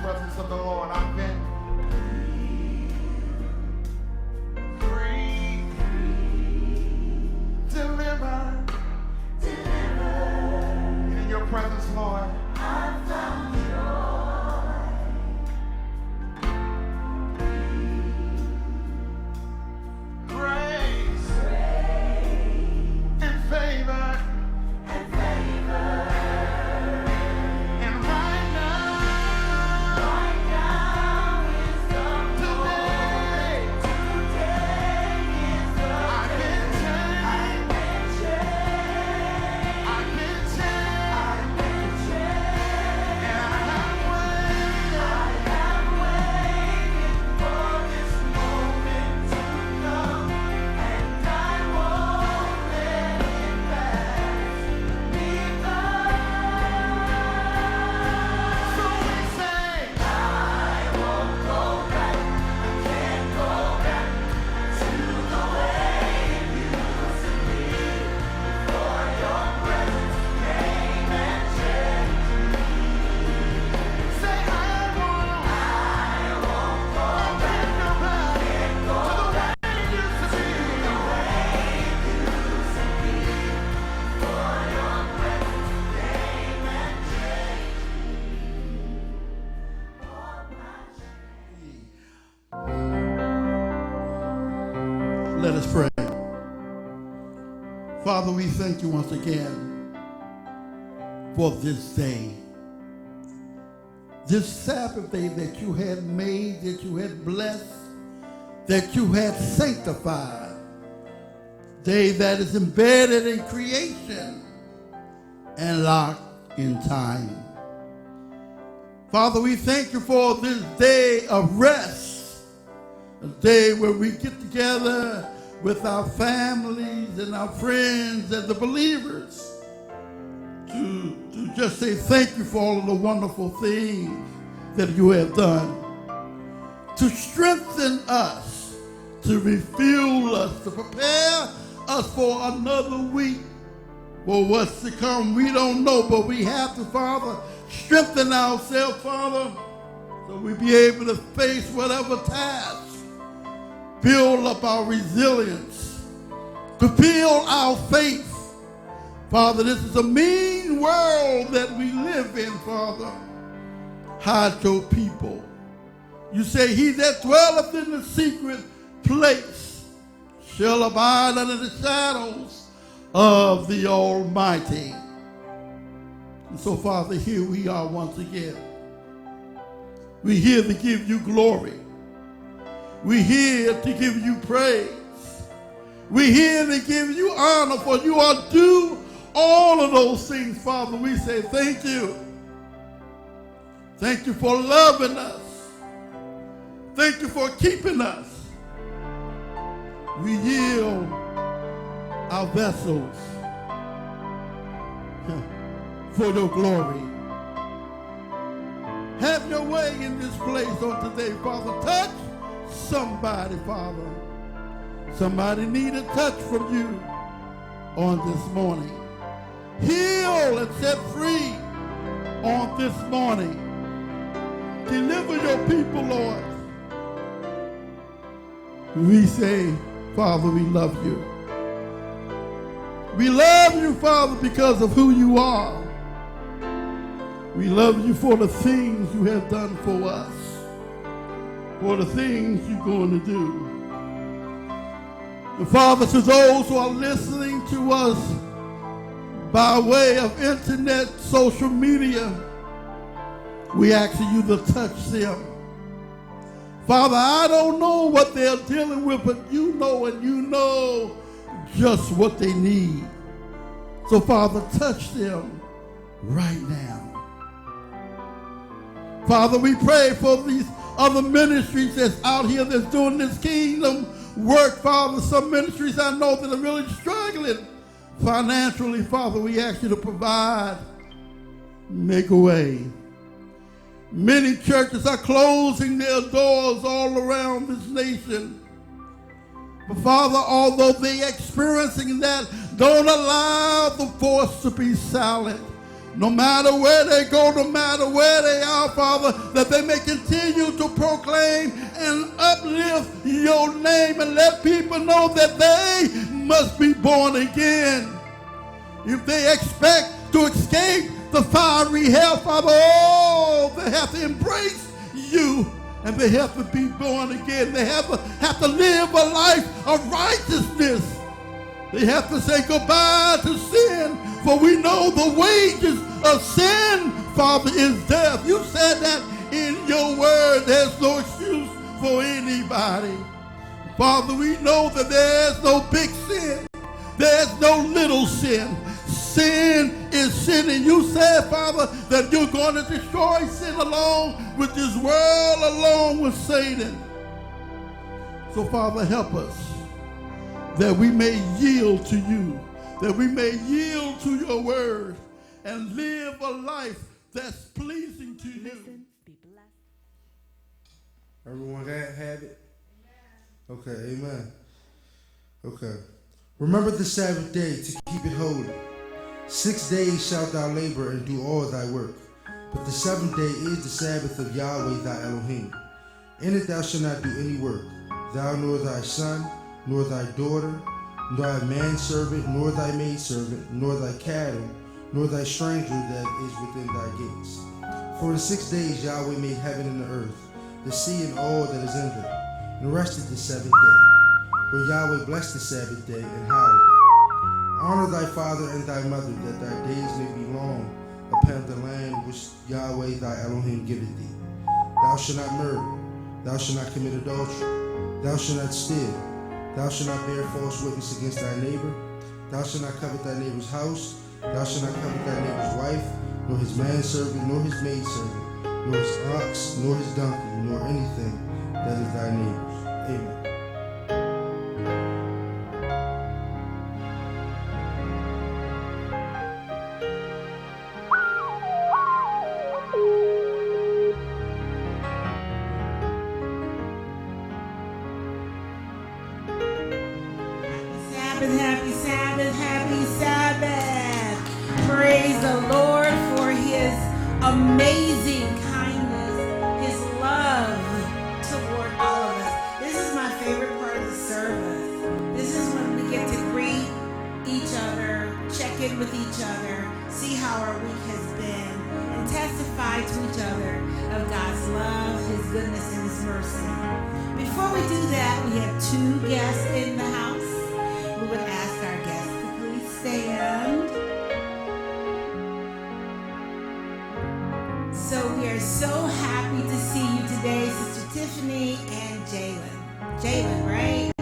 presence of the Lord. I've been free, delivered. In your presence, Lord, I found joy, grace, and favor. Let us pray. Father, we thank you once again for this day. This Sabbath day that you had made, that you had blessed, that you had sanctified. Day that is embedded in creation and locked in time. Father, we thank you for this day of rest, a day where we get together with our families and our friends and the believers to just say thank you for all of the wonderful things that you have done, to strengthen us, to refuel us, to prepare us for another week. For what's to come, we don't know, but we have to, Father, strengthen ourselves, Father, so we be able to face whatever task, build up our resilience, to build our faith. Father, this is a mean world that we live in, Father. Hide your people. You say, he that dwelleth in the secret place shall abide under the shadows of the Almighty. And so, Father, here we are once again. We're here to give you glory. We're here to give you praise. We're here to give you honor, for you are due all of those things, Father. We say thank you. Thank you for loving us. Thank you for keeping us. We yield our vessels for your glory. Have your way in this place on today, Father. Touch somebody, Father. Somebody need a touch from you on this morning. Heal and set free on this morning. Deliver your people, Lord. We say, Father, we love you. We love you, Father, because of who you are. We love you for the things you have done for us, for the things you're going to do. And Father, to those who are listening to us by way of internet, social media, we ask you to touch them. Father, I don't know what they're dealing with, but you know, and you know just what they need. So, Father, touch them right now. Father, we pray for these other ministries that's out here that's doing this kingdom work, Father. Some ministries I know that are really struggling financially, Father. We ask you to provide, make a way. Many churches are closing their doors all around this nation. But Father, although they're experiencing that, don't allow the voice to be silent. no matter where they go, no matter where they are, Father, that they may continue to proclaim and uplift your name and let people know that they must be born again. If they expect to escape the fiery hell, Father, oh, they have to embrace you and they have to be born again. They have to live a life of righteousness. They have to say goodbye to sin, for we know the wages of sin, Father, is death. You said that in your word. There's no excuse for anybody. Father, we know that there's no big sin. There's no little sin. Sin is sin. And you said, Father, that you're going to destroy sin along with this world, along with Satan. So, Father, help us that we may yield to you, that we may yield to your word and live a life that's pleasing to you. Listen, be blessed. Everyone have it? Okay, amen. Okay. Remember the Sabbath day to keep it holy. 6 days shalt thou labor and do all thy work. But the seventh day is the Sabbath of Yahweh thy Elohim. In it thou shalt not do any work, thou nor thy son, nor thy daughter, nor thy manservant, nor thy maidservant, nor thy cattle, nor thy stranger that is within thy gates. For in 6 days Yahweh made heaven and the earth, the sea and all that is in them, and rested the seventh day. For Yahweh blessed the Sabbath day and hallowed it. Honor thy father and thy mother, that thy days may be long upon the land which Yahweh thy Elohim giveth thee. Thou shalt not murder, thou shalt not commit adultery, thou shalt not steal, thou shalt not bear false witness against thy neighbor, thou shalt not covet thy neighbor's house, thou shalt not covet thy neighbor's wife, nor his manservant, nor his maidservant, nor his ox, nor his donkey, nor anything that is thy neighbor's. Amen. Happy Sabbath, happy Sabbath. Praise the Lord for his amazing kindness, his love toward all of us. This is my favorite part of the service. This is when we get to greet each other, check in with each other, see how our week has been, and testify to each other of God's love, his goodness, and his mercy. Before we do that, we have two guests in the house. We would ask our guests to please stand. So we are so happy to see you today, Sister Tiffany and Jalen. Jalen, right?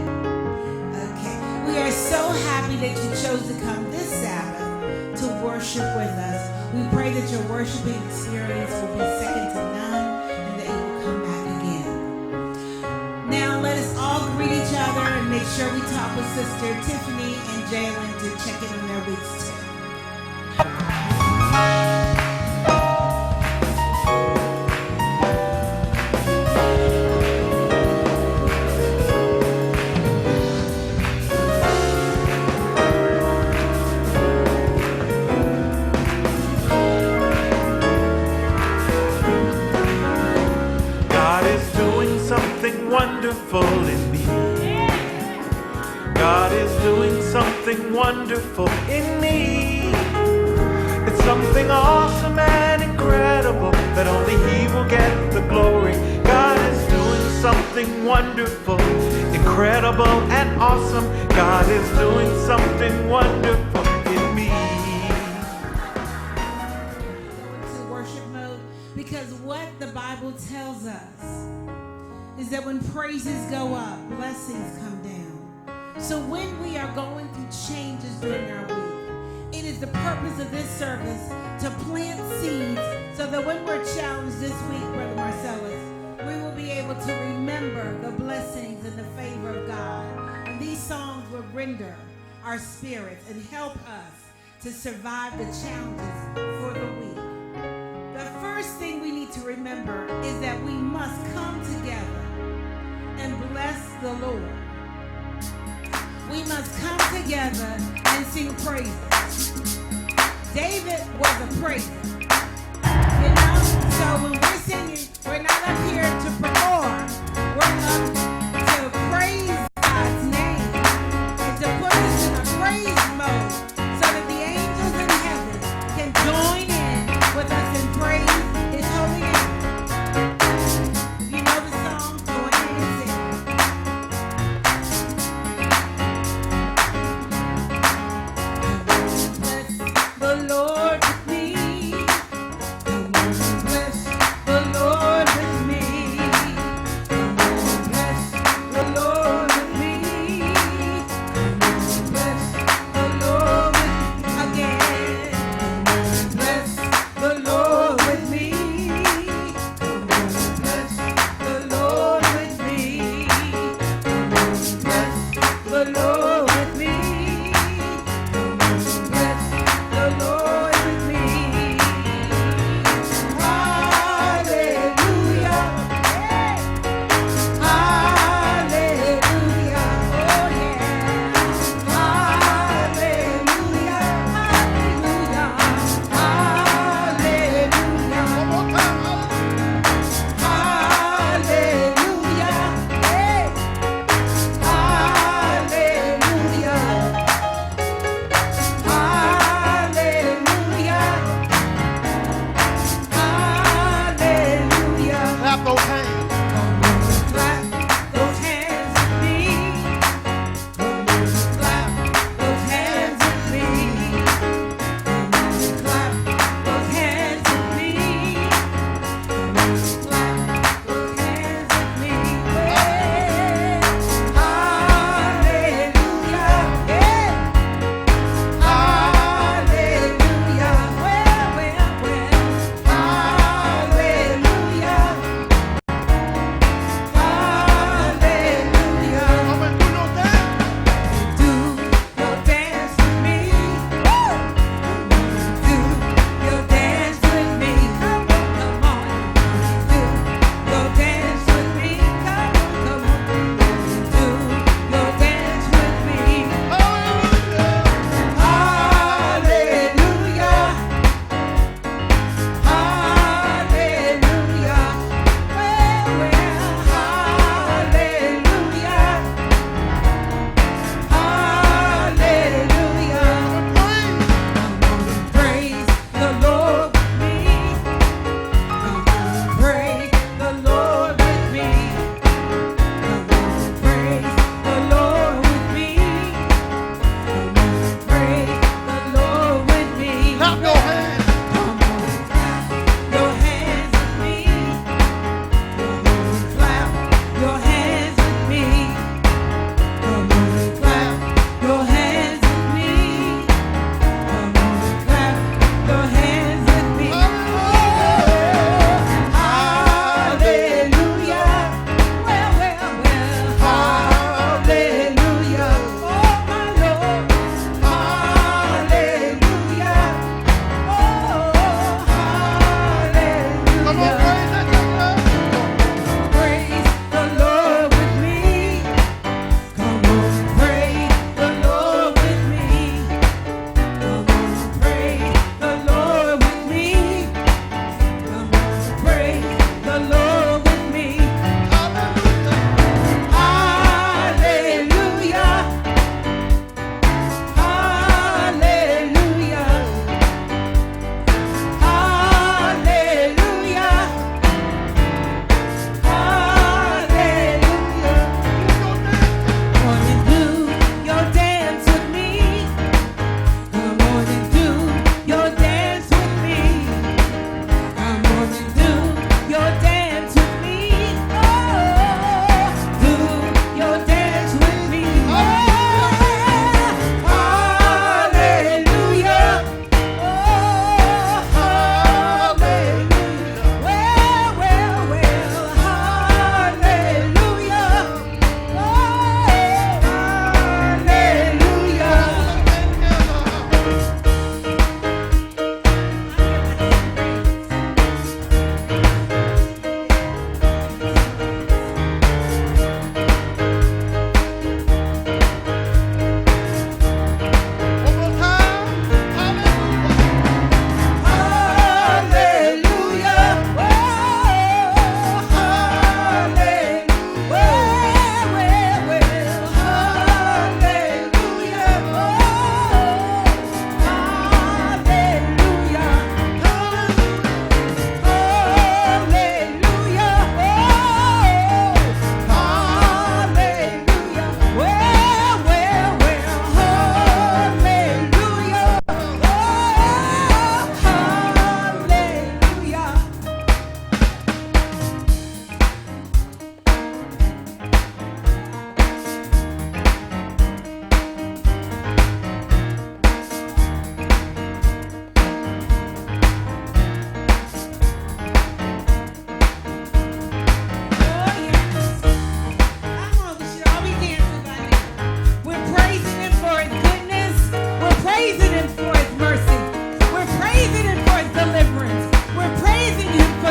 Okay. We are so happy that you chose to come this Sabbath to worship with us. We pray that your worshiping experience will be second to none and that you will come back again. Now let us all greet each other and make sure we talk with Sister Tiffany and Jalen to check in on their weeks too. Wonderful in me. God is doing something wonderful in me. It's something awesome and incredible that only He will get the glory. God is doing something wonderful, incredible and awesome. God is doing something wonderful in me. To worship mode, because what the Bible tells us is that when praises go up, blessings come down. So when we are going through changes during our week, it is the purpose of this service to plant seeds so that when we're challenged this week, Brother Marcellus, we will be able to remember the blessings and the favor of God. And these songs will render our spirits and help us to survive the challenges for the week. The first thing we need to remember is that we must come together and bless the Lord. We must come together and sing praises. David was a praiser. You know? So when we're singing, we're not up here to perform. We're up to praise God's name and to put us in a praise mode so that the angels in heaven can join in with us and praise His holy name. If you know the song, go ahead and sing. Bless the Lord with me.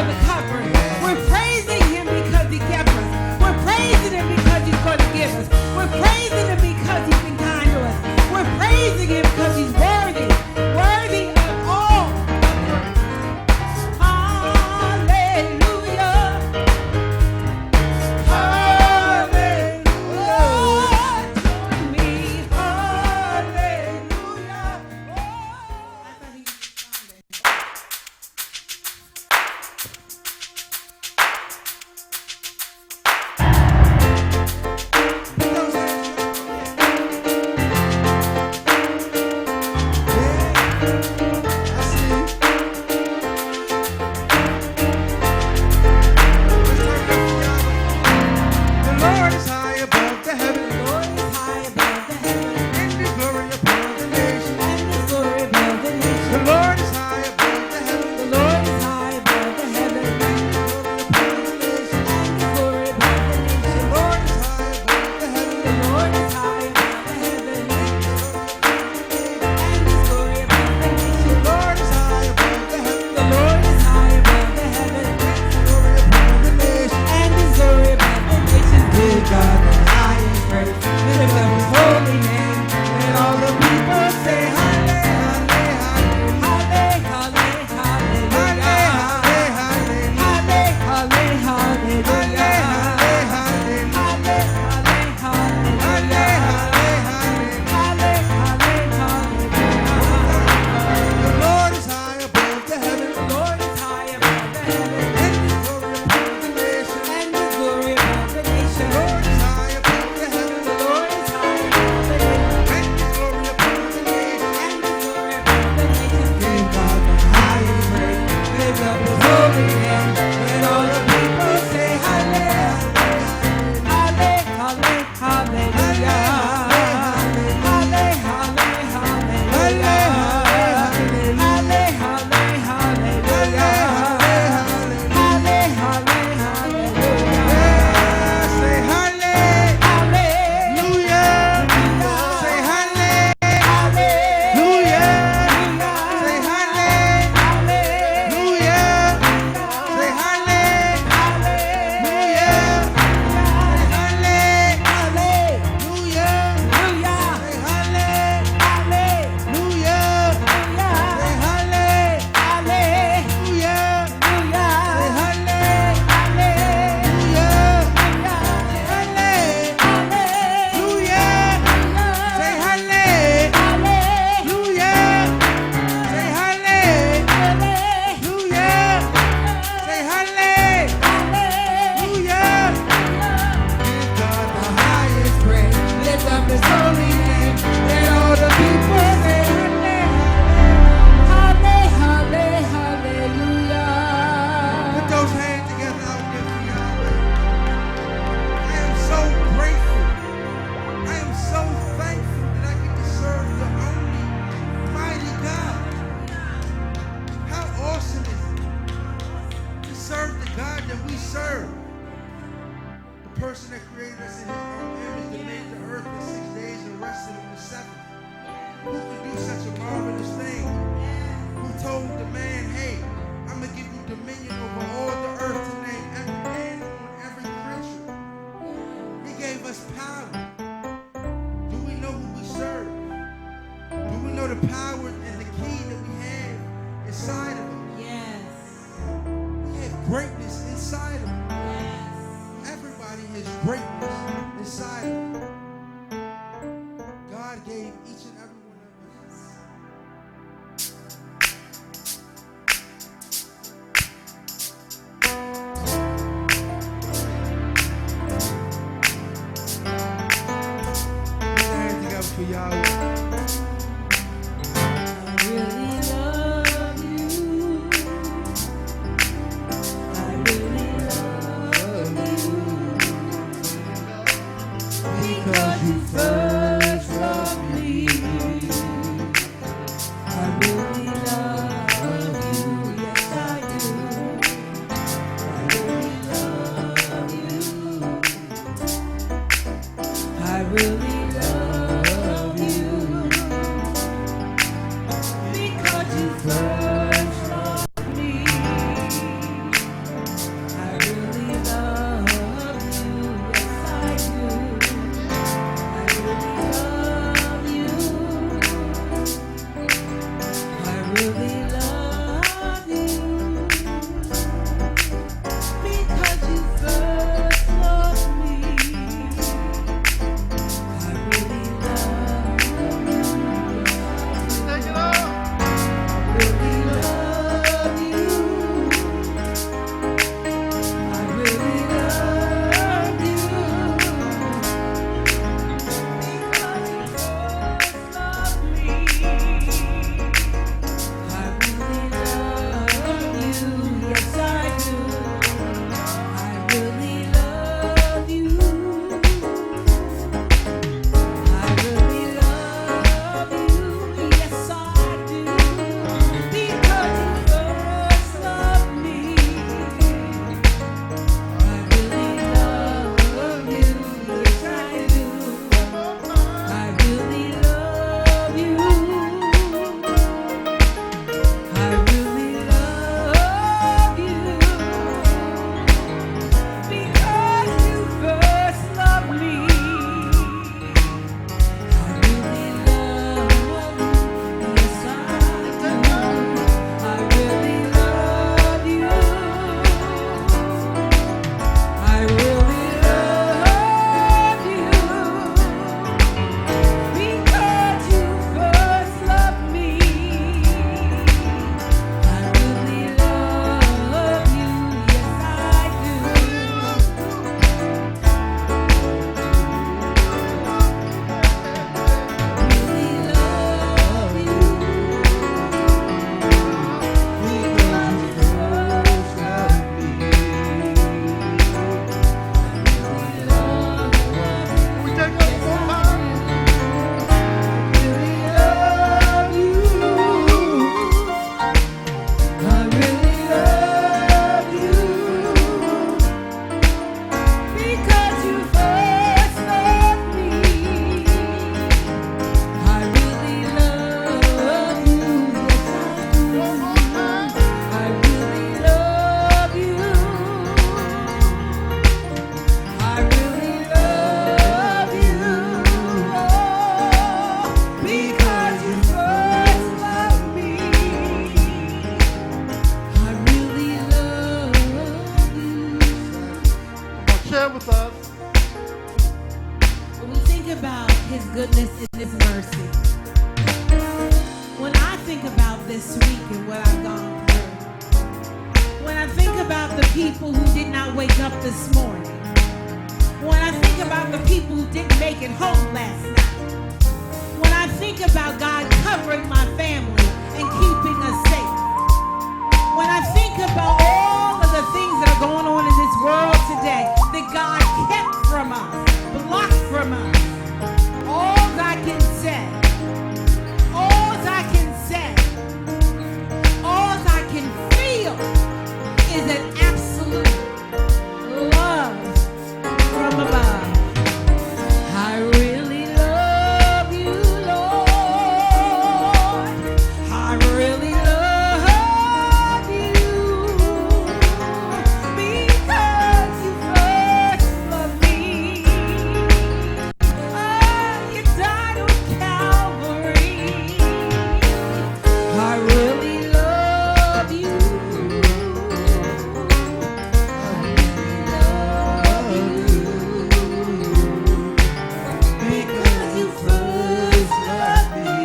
the covering. We're praising him because he kept us. We're praising him because he's going to give us. We're praising him because he's been kind to us. We're praising him because he's worthy. Worthy of all. Hallelujah. Hallelujah. Join me. Hallelujah. I thought he was responding. person that created us in his own image, that made the earth in 6 days and rested on the seventh. Who could do such a marvelous thing? Who told the man, hey, I'm going to give you dominion over all the earth to name every animal and every creature. He gave us power. Do we know who we serve? Do we know the power and the key that we have inside of him? Yes. We have greatness inside of him. Yes. Everybody has greatness inside of them. God gave each and every one of us. Put your hands together for y'all. I really love you. I really love you. Because share with us. When we think about his goodness and his mercy, when I think about this week and what I've gone through, when I think about the people who did not wake up this morning, when I think about the people who didn't make it home last night, when I think about God covering my family and keeping us safe, when I think about all of the things that are going on in this world today that God kept from us, blocked from us, all I can say, all I can say, all I can feel is an absolute love from above. I really love you, Lord. I really love you because you first loved me. Oh, you died on Calvary. I really love you. Because you first loved me.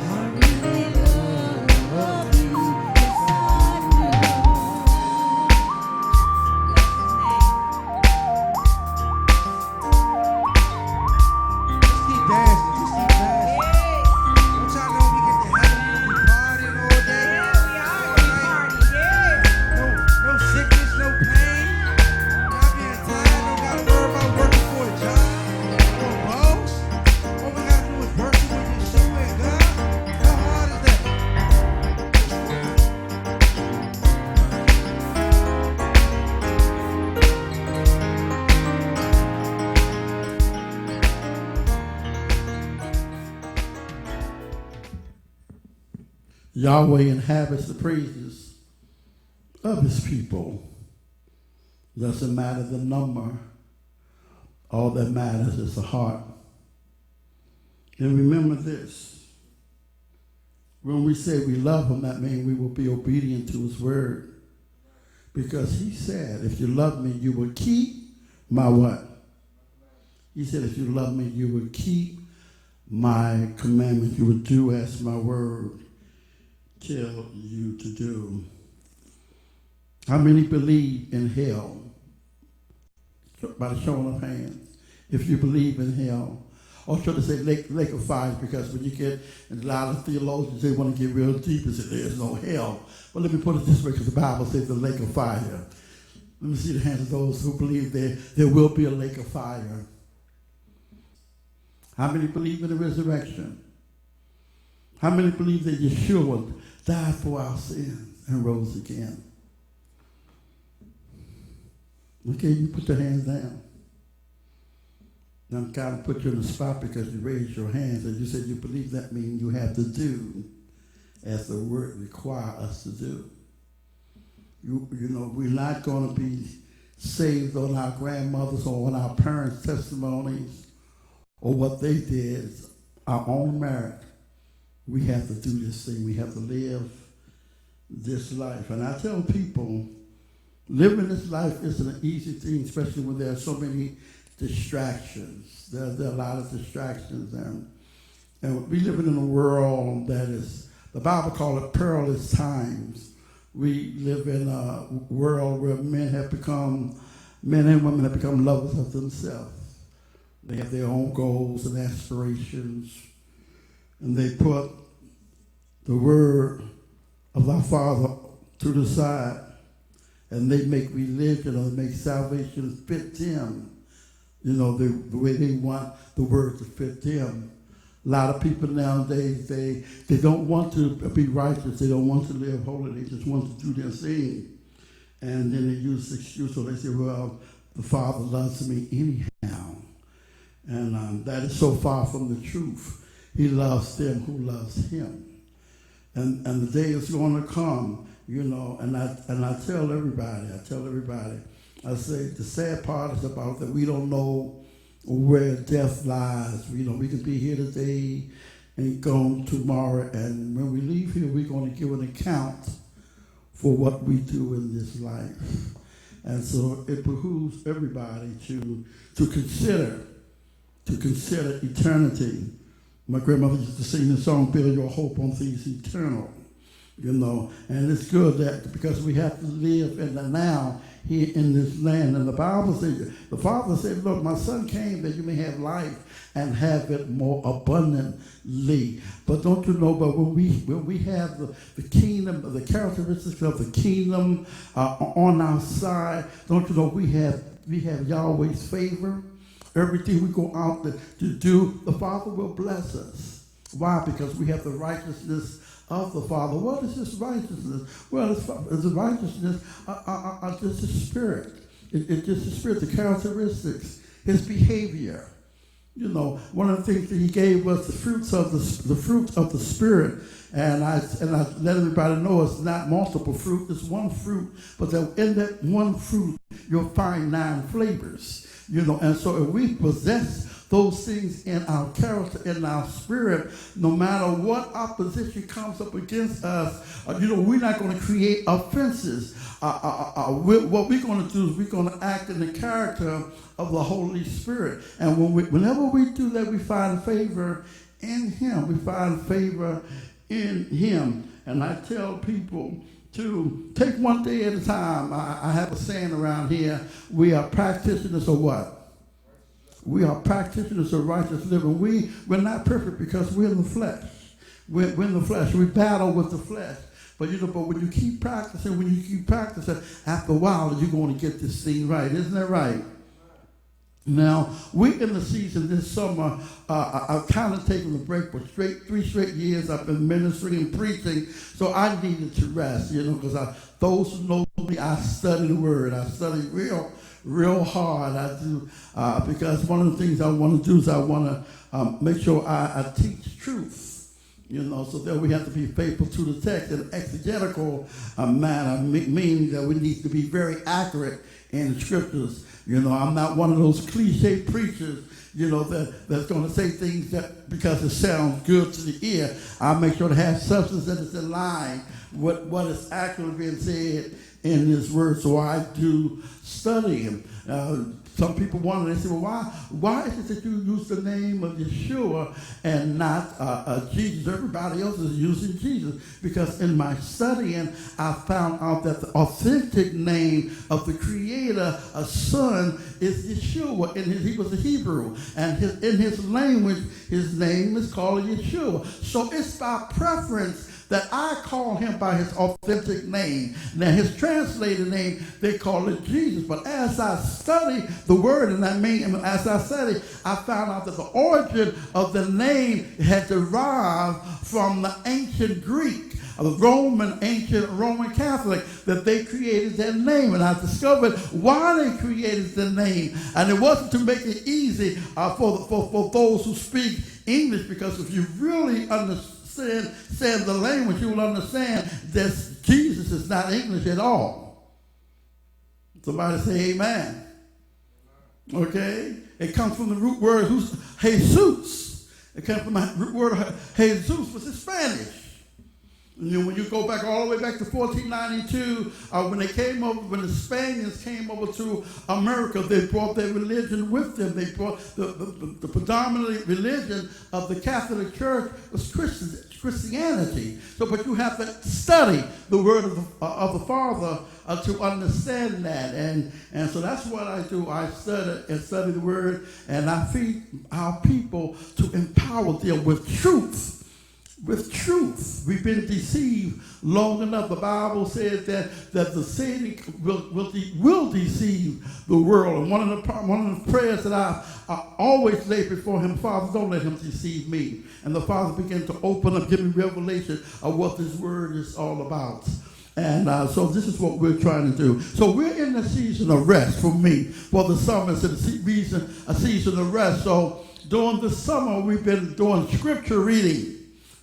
I really love you. Yes, I Just keep dancing. Just keep dancing. Don't y'all know we get to heaven, we partying all day? No sickness, no pain. Not being tired, don't gotta worry about working for a job or a boss. All we gotta do is worship with Yeshua and God. How hard is that? Yahweh inhabits the praises of his people. Doesn't matter the number. All that matters is the heart. And remember this. When we say we love him, that means we will be obedient to his word. Because he said, if you love me, you will keep my what? He said, if you love me, you will keep my commandments. You will do as my word tell you to do. How many believe in hell? By the showing of hands. If you believe in hell. Or should I say lake of fire, because when you get, and a lot of theologians, they want to get real deep and say there's no hell. But let me put it this way, because the Bible says the lake of fire. Let me see the hands of those who believe there will be a lake of fire. How many believe in the resurrection? How many believe that Yeshua died for our sins and rose again? Okay, you put your hands down. Now I'm kind of put you in the spot because you raised your hands and you said you believe. That means you have to do as the word requires us to do. You know, we're not going to be saved on our grandmothers or on our parents' testimonies or what they did, our own merit. We have to do this thing. We have to live this life. And I tell people, living this life isn't an easy thing, especially when there are so many distractions. There are a lot of distractions. And we live in a world that is, the Bible calls it perilous times. We live in a world where men and women have become lovers of themselves. They have their own goals and aspirations. And they put the word of our Father to the side. And they make religion or they make salvation fit them. You know, the way they want the word to fit them. A lot of people nowadays, they don't want to be righteous. They don't want to live holy. They just want to do their thing. And then they use the excuse, so they say, well, the Father loves me anyhow. And that is so far from the truth. He loves them who loves him. And the day is going to come, you know, and I tell everybody, I say the sad part is about that we don't know where death lies. You know, we can be here today and gone tomorrow, and when we leave here, we're going to give an account for what we do in this life. And so it behooves everybody to consider eternity. My grandmother used to sing the song, "Build your hope on things eternal." And it's good that because we have to live in the now here in this land. And the Bible says, the Father said, "Look, my Son came that you may have life and have it more abundantly." But don't you know, but when we have the kingdom, the characteristics of the kingdom on our side, don't you know we have Yahweh's favor? Everything we go out to do, the Father will bless us. Why? Because we have the righteousness of the Father. What is this righteousness? Well, it's the righteousness just the Spirit. It's just the Spirit, the characteristics, His behavior. One of the things that He gave was the fruits of the Spirit, and I let everybody know it's not multiple fruit; it's one fruit. But that in that one fruit, you'll find 9 flavors. And so if we possess those things in our character, in our spirit, no matter what opposition comes up against us, we're not going to create offenses. What we're going to do is we're going to act in the character of the Holy Spirit. And whenever we do that, we find favor in Him. We find favor in Him. And I tell people to take one day at a time. I have a saying around here, we are practitioners of what? We are practitioners of righteous living. We're not perfect because we're in the flesh. We're in the flesh. We battle with the flesh. But when you keep practicing, after a while, you're going to get this thing right. Isn't that right? Now, we're in the season this summer. I've kind of taken a break for 3 straight years. I've been ministering and preaching, so I needed to rest, because those who know me, I study the Word. I study real hard. I do, because one of the things I want to do is I want to make sure I teach truth. So that we have to be faithful to the text in an exegetical manner, meaning that we need to be very accurate in the scriptures. I'm not one of those cliche preachers, that's going to say things that because it sounds good to the ear. I make sure to have substance that is in line with what is actually being said in this word. So I do study him. Some people wonder, they say, well, why is it that you use the name of Yeshua and not Jesus? Everybody else is using Jesus. Because in my studying, I found out that the authentic name of the Creator, a Son, is Yeshua. He was a Hebrew. And in his language, his name is called Yeshua. So it's by preference that I call him by his authentic name. Now, his translated name, they call it Jesus. But as I study the word, as I study, I found out that the origin of the name had derived from the ancient Greek, ancient Roman Catholic, that they created that name. And I discovered why they created the name. And it wasn't to make it easy for those who speak English, because if you really understand the language, you will understand that Jesus is not English at all. Somebody say amen. Okay? It comes from the root word Jesus. It comes from the root word Jesus, which is Spanish. When you go back all the way back to 1492, when the Spaniards came over to America, they brought their religion with them. They brought the predominant religion of the Catholic Church was Christianity. But you have to study the word of the Father to understand that. And so that's what I do. I study the word, and I feed our people to empower them with truth. With truth. We've been deceived long enough. The Bible says that the Satan will deceive the world. And one of the prayers that I always lay before him, Father, don't let him deceive me. And the Father began to open up, give me revelation of what this word is all about. And so this is what we're trying to do. So we're in the season of rest for me. For the summer is a season of rest. So during the summer, we've been doing scripture reading.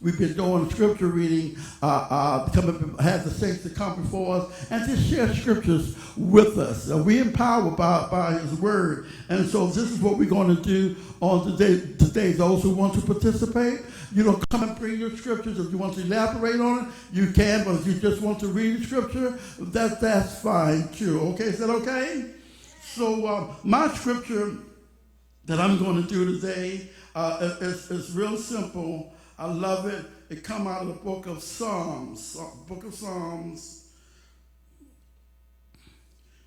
We've been doing scripture reading, have the saints to come before us and just share scriptures with us. We're empowered by his word. And so this is what we're going to do on today. Those who want to participate, you don't come and bring your scriptures. If you want to elaborate on it, you can. But if you just want to read the scripture, that's fine too. Okay, is that okay? So my scripture that I'm going to do today is real simple. I love it. It come out of the book of Psalms.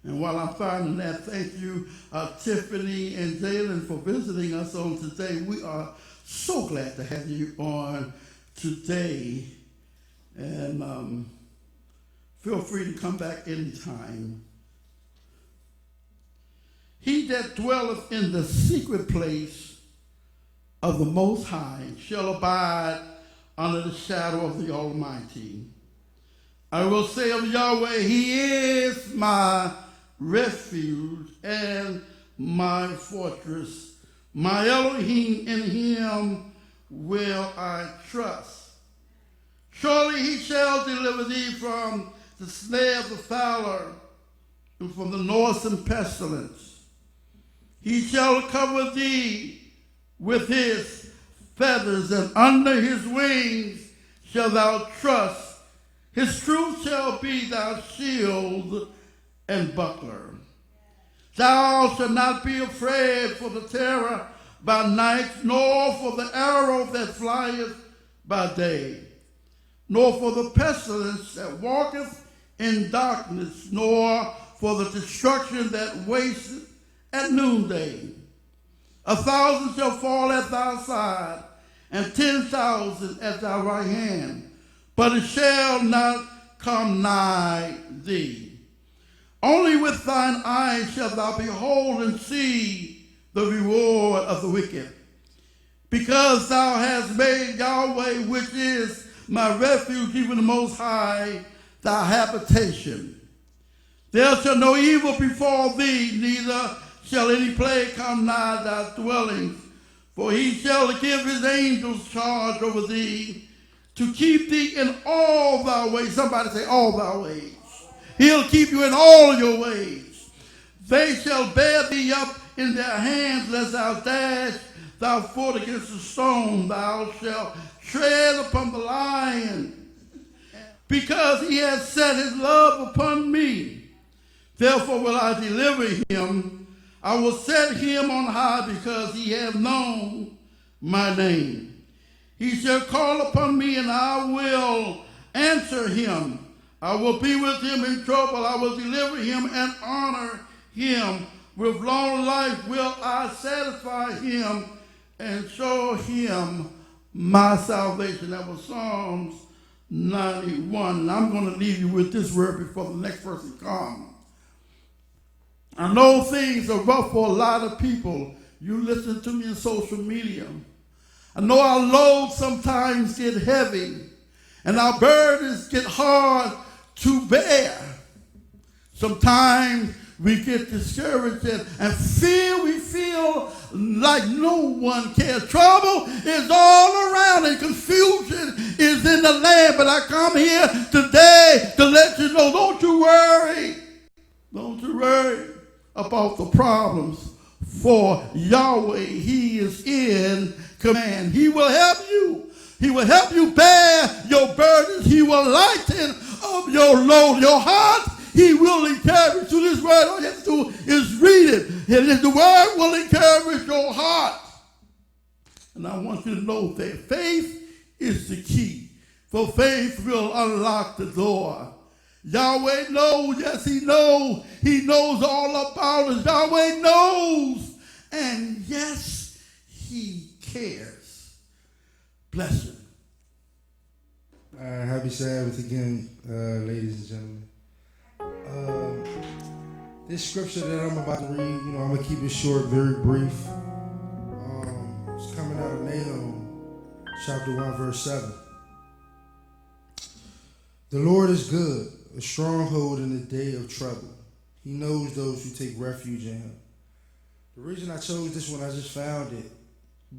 And while I'm finding that, thank you, Tiffany and Jalen, for visiting us on today. We are so glad to have you on today. And feel free to come back anytime. He that dwelleth in the secret place of the Most High shall abide under the shadow of the Almighty. I will say of Yahweh, he is my refuge and my fortress. My Elohim, in him will I trust. Surely he shall deliver thee from the snare of the fowler and from the noisome pestilence. He shall cover thee with his feathers, and under his wings shalt thou trust. His truth shall be thy shield and buckler. Thou shalt not be afraid for the terror by night, nor for the arrow that flieth by day, nor for the pestilence that walketh in darkness, nor for the destruction that wasteth at noonday. 1,000 shall fall at thy side, and 10,000 at thy right hand, but it shall not come nigh thee. Only with thine eyes shalt thou behold and see the reward of the wicked. Because thou hast made Yahweh, which is my refuge, even the Most High, thy habitation. There shall no evil befall thee, neither shall any plague come nigh thy dwellings. For he shall give his angels charge over thee, to keep thee in all thy ways. Somebody say, all thy ways. He'll keep you in all your ways. They shall bear thee up in their hands, lest thou dash thy foot against a stone. Thou shalt tread upon the lion, because he has set his love upon me. Therefore will I deliver him. I will set him on high, because he hath known my name. He shall call upon me, and I will answer him. I will be with him in trouble. I will deliver him and honor him. With long life will I satisfy him and show him my salvation. That was Psalms 91. And I'm going to leave you with this word before the next person comes. I know things are rough for a lot of people. You listen to me in social media. I know our loads sometimes get heavy, and our burdens get hard to bear. Sometimes we get discouraged and we feel like no one cares. Trouble is all around and confusion is in the land. But I come here today to let you know, don't you worry. Don't you worry about the problems, for Yahweh, he is in command. He will help you. He will help you bear your burdens. He will lighten up your load, your heart. He will encourage you. This word, all you have to do is read it. And the word will encourage your heart. And I want you to know that faith is the key. For faith will unlock the door. Yahweh knows, yes, he knows. He knows all about us. Yahweh knows. And yes, he cares. Bless you. Happy Sabbath again, ladies and gentlemen. This scripture that I'm about to read, I'm going to keep it short, very brief. It's coming out of Nahum, chapter 1, verse 7. The Lord is good, a stronghold in the day of trouble. He knows those who take refuge in him. The reason I chose this one, I just found it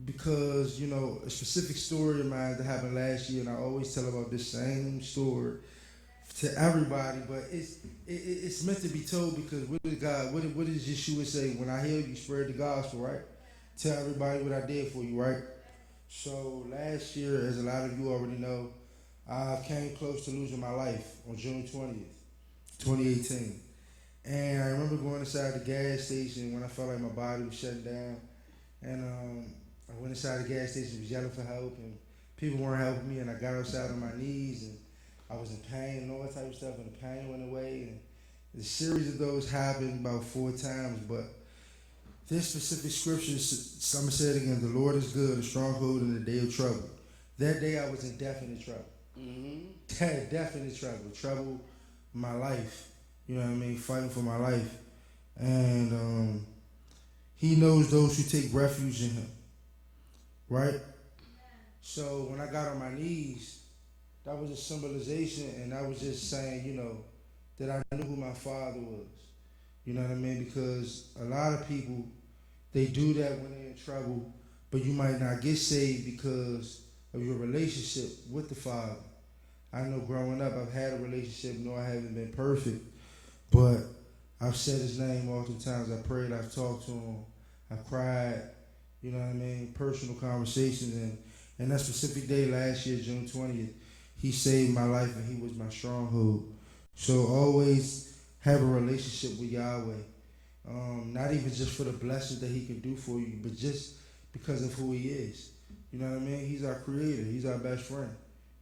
because, you know, a specific story of mine that happened last year, and I always tell about this same story to everybody, but it's meant to be told because what did God, what does Yeshua say? When I heal you, spread the gospel, right? Tell everybody what I did for you, right? So last year, as a lot of you already know, I came close to losing my life on June 20th, 2018. And I remember going inside the gas station when I felt like my body was shutting down. And I went inside the gas station, was yelling for help, and people weren't helping me. And I got outside on my knees, and I was in pain and all that type of stuff, and the pain went away. And the series of those happened about 4 times, but this specific scripture, I'm going to say it again, the Lord is good, a stronghold in the day of trouble. That day I was in definite trouble. Definite trouble in my life. You know what I mean? Fighting for my life. And he knows those who take refuge in him. Right? So when I got on my knees, that was a symbolization, and I was just saying, you know, that I knew who my father was. You know what I mean? Because a lot of people, they do that when they're in trouble, but you might not get saved because of your relationship with the Father. I know growing up, I've had a relationship. No, I haven't been perfect, but I've said his name all the times. I prayed, I've talked to him, I've cried, you know what I mean? Personal conversations. And that specific day last year, June 20th, he saved my life and he was my stronghold. So always have a relationship with Yahweh. Not even just for the blessings that he can do for you, but just because of who he is. You know what I mean? He's our creator. He's our best friend.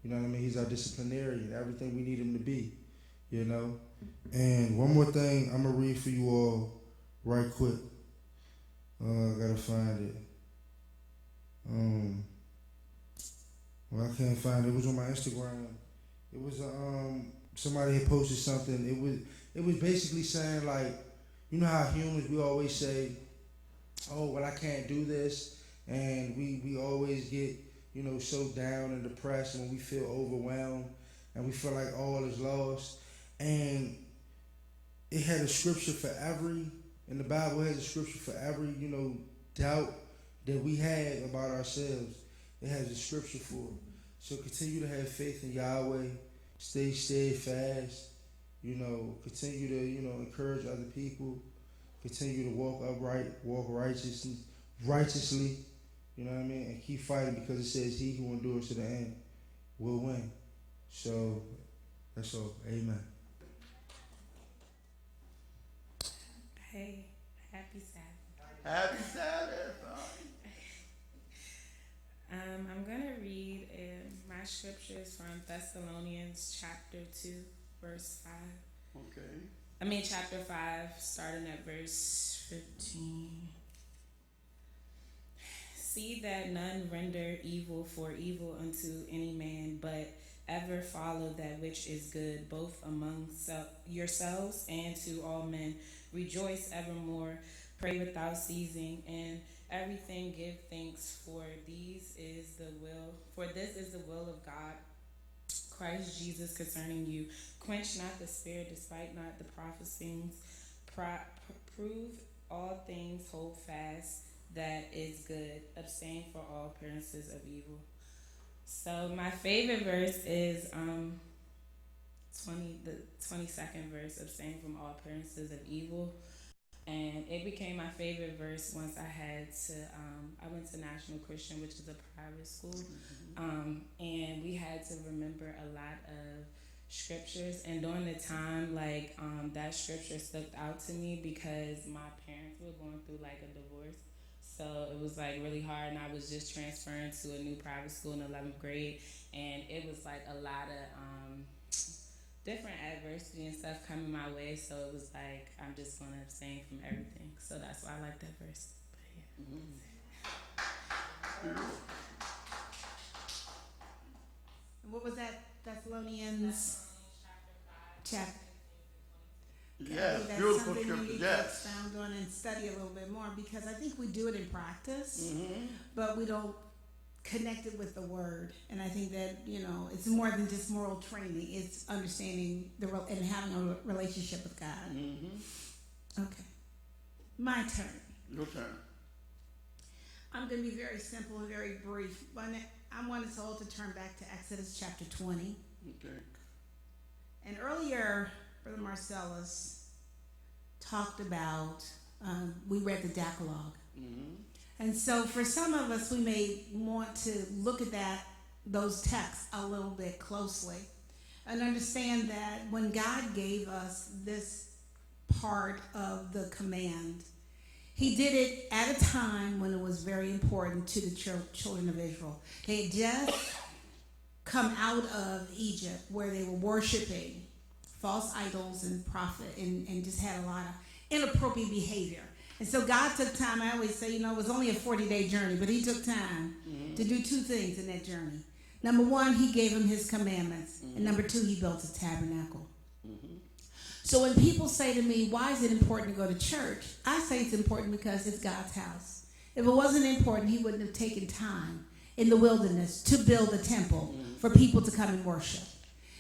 You know what I mean? He's our disciplinarian. Everything we need him to be. You know? And one more thing I'm going to read for you all right quick. I got to find it. Well, I can't find it. It was on my Instagram. It was somebody had posted something. It was basically saying, like, you know how humans, we always say, oh, well, I can't do this. And we always get, you know, so down and depressed when we feel overwhelmed and we feel like all is lost. And it had a scripture for every, and the Bible has a scripture for every, you know, doubt that we had about ourselves. It has a scripture for it. So continue to have faith in Yahweh. Stay steadfast. You know, continue to, you know, encourage other people. Continue to walk upright, walk righteously. You know what I mean? And keep fighting because it says he who endures to the end will win. So that's all. Amen. Hey, happy Sabbath. Happy Sabbath. I'm going to read my scriptures from Thessalonians chapter 2, verse 5. Okay. Chapter 5, starting at verse 15. See that none render evil for evil unto any man, but ever follow that which is good, both among yourselves and to all men. Rejoice evermore, pray without ceasing, and everything give thanks, for this is the will of God, Christ Jesus concerning you. Quench not the spirit, despite not the prophecies. Prove all things, hold fast that is good. Abstain for all appearances of evil. So my favorite verse is the 22nd verse, abstain from all appearances of evil. And it became my favorite verse once I went to National Christian, which is a private school. And we had to remember a lot of scriptures. And during the time, that scripture stuck out to me because my parents were going through like a divorce. So it was like really hard, and I was just transferring to a new private school in 11th grade. And it was like a lot of different adversity and stuff coming my way, so it was like I'm just gonna abstain from everything. So that's why I like that verse. But yeah. What was that? Thessalonians chapter. Yes, That's beautiful something we scripture. need to Yes. expound on and study a little bit more, because I think we do it in practice, but we don't connect it with the word. And I think that, it's more than just moral training. It's understanding and having a relationship with God. Okay. My turn. Your turn. I'm going to be very simple and very brief. But I want us all to turn back to Exodus chapter 20. Okay. And earlier, Brother Marcellus talked about, we read the Decalogue. Mm-hmm. And so for some of us, we may want to look at those texts a little bit closely and understand that when God gave us this part of the command, he did it at a time when it was very important to the children of Israel. They had just come out of Egypt where they were worshiping false idols and prophet and just had a lot of inappropriate behavior. And so God took time. I always say, it was only a 40-day journey, but he took time to do two things in that journey. Number one, he gave them his commandments. And number two, he built a tabernacle. So when people say to me, why is it important to go to church? I say it's important because it's God's house. If it wasn't important, he wouldn't have taken time in the wilderness to build a temple for people to come and worship.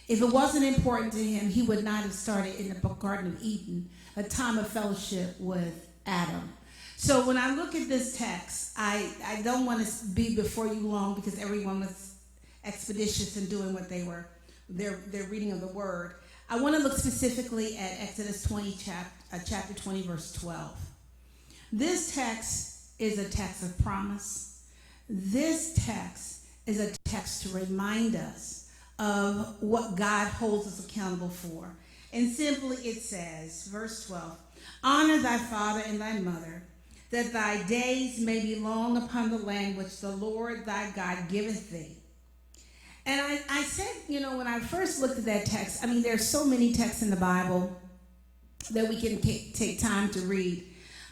If it wasn't important to him, he would not have started in the Garden of Eden a time of fellowship with Adam. So when I look at this text, I don't want to be before you long because everyone was expeditious in doing what they were, their reading of the word. I want to look specifically at Exodus 20, chapter 20, verse 12. This text is a text of promise. This text is a text to remind us of what God holds us accountable for. And simply it says, verse 12, honor thy father and thy mother, that thy days may be long upon the land which the Lord thy God giveth thee. And I said, when I first looked at that text, there's so many texts in the Bible that we can take time to read.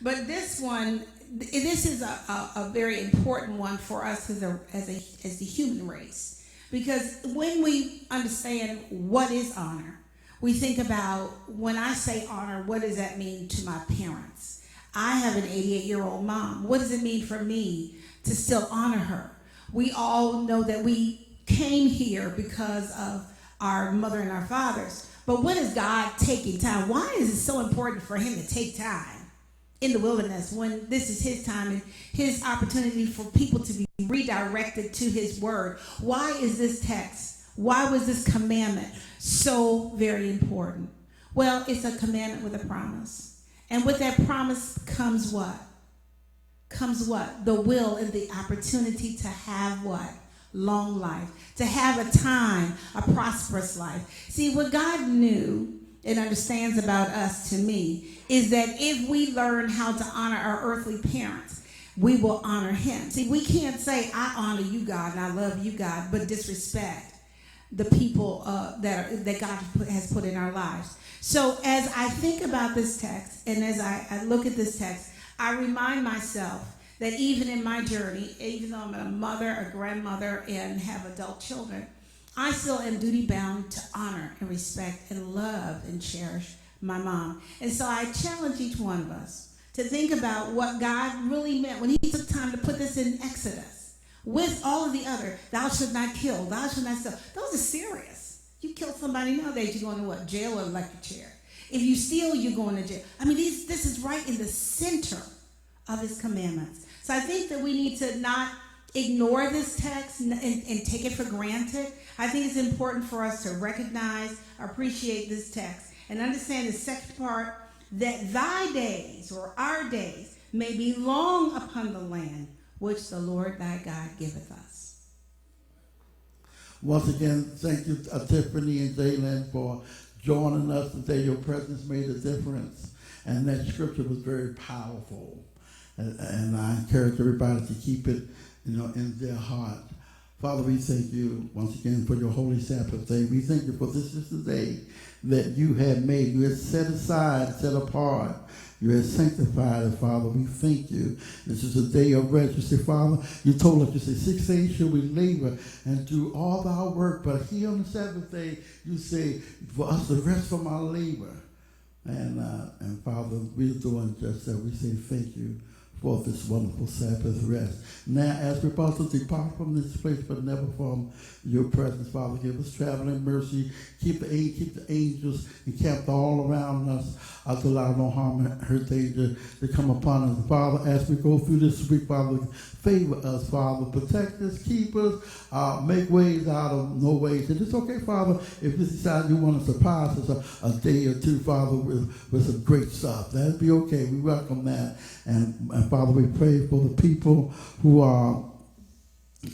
But this one, this is a very important one for us as the human race. Because when we understand what is honor, we think about, when I say honor, what does that mean to my parents? I have an 88-year-old mom. What does it mean for me to still honor her? We all know that we came here because of our mother and our fathers. But what is God taking time? Why is it so important for him to take time in the wilderness when this is his time and his opportunity for people to be redirected to his word? Why is this text, why was this commandment so very important? Well, it's a commandment with a promise. And with that promise comes what? The will and the opportunity to have what? Long life, to have a time, a prosperous life. See, what God knew and understands about us, to me, is that if we learn how to honor our earthly parents, we will honor him. See, we can't say, I honor you, God, and I love you, God, but disrespect the people that God has put in our lives. So as I think about this text, and as I look at this text, I remind myself that even in my journey, even though I'm a mother, a grandmother, and have adult children, I still am duty-bound to honor and respect and love and cherish my mom. And so I challenge each one of us to think about what God really meant when he took time to put this in Exodus with all of the other, thou shalt not kill, thou shalt not steal. Those are serious. You kill somebody nowadays, you're going to what? Jail or electric chair. If you steal, you're going to jail. This is right in the center of his commandments. So I think that we need to not ignore this text and take it for granted. I think it's important for us to recognize, appreciate this text, and understand the second part, that thy days, or our days, may be long upon the land which the Lord thy God giveth us. Once again, thank you, Tiffany and Jalen, for joining us today. Your presence made a difference, and that scripture was very powerful. And I encourage everybody to keep it, in their heart. Father, we thank you once again for your holy Sabbath day. We thank you for this is the day that you have made. You have set aside, set apart. You have sanctified it, Father. We thank you. This is a day of rest. You say, Father, you told us, you say, 6 days shall we labor and do all our work. But here on the Sabbath day, you say, for us to rest from our labor. And Father, we're doing just that. We say thank you for this wonderful Sabbath rest. Now, as we're about to depart from this place, but never from your presence, Father, give us traveling mercy. Keep the angels encamped all around us, to allow no harm and hurt, danger to come upon us. Father, as we go through this week, Father, favor us, Father. Protect us, keep us, make ways out of no ways. And it's okay, Father, if you decide you want to surprise us a day or two, Father, with some great stuff. That'd be okay. We welcome that. And Father, we pray for the people who are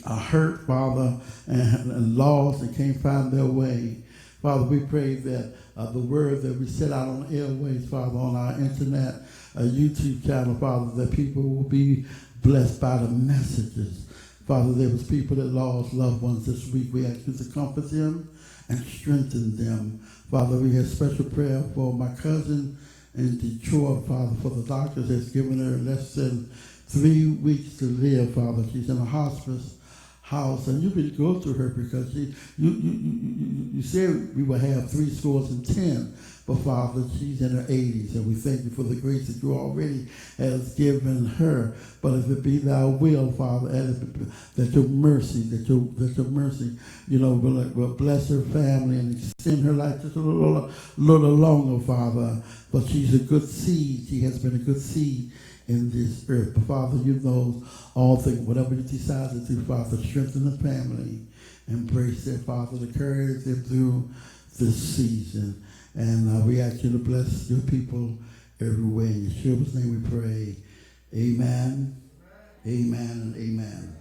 hurt, Father, and lost and can't find their way. Father, we pray that the word that we set out on airways, Father, on our internet, YouTube channel, Father, that people will be blessed by the messages. Father, there was people that lost loved ones this week. We ask you to comfort them and strengthen them. Father, we have special prayer for my cousin in Detroit, Father, for the doctors that's given her less than 3 weeks to live, Father. She's in a hospice house, and you can go to her because you said we will have 10, but Father, she's in her 80s, and we thank you for the grace that you already has given her. But if it be thy will, Father, and that your mercy, will bless her family and extend her life just a little longer, Father. But she's a good seed. She has been a good seed in this earth. But Father, you know all things. Whatever you decide to do, Father, strengthen the family. Embrace them, Father, to carry them through this season. And we ask you to bless your people everywhere. In Yeshua's name we pray. Amen, amen, and amen.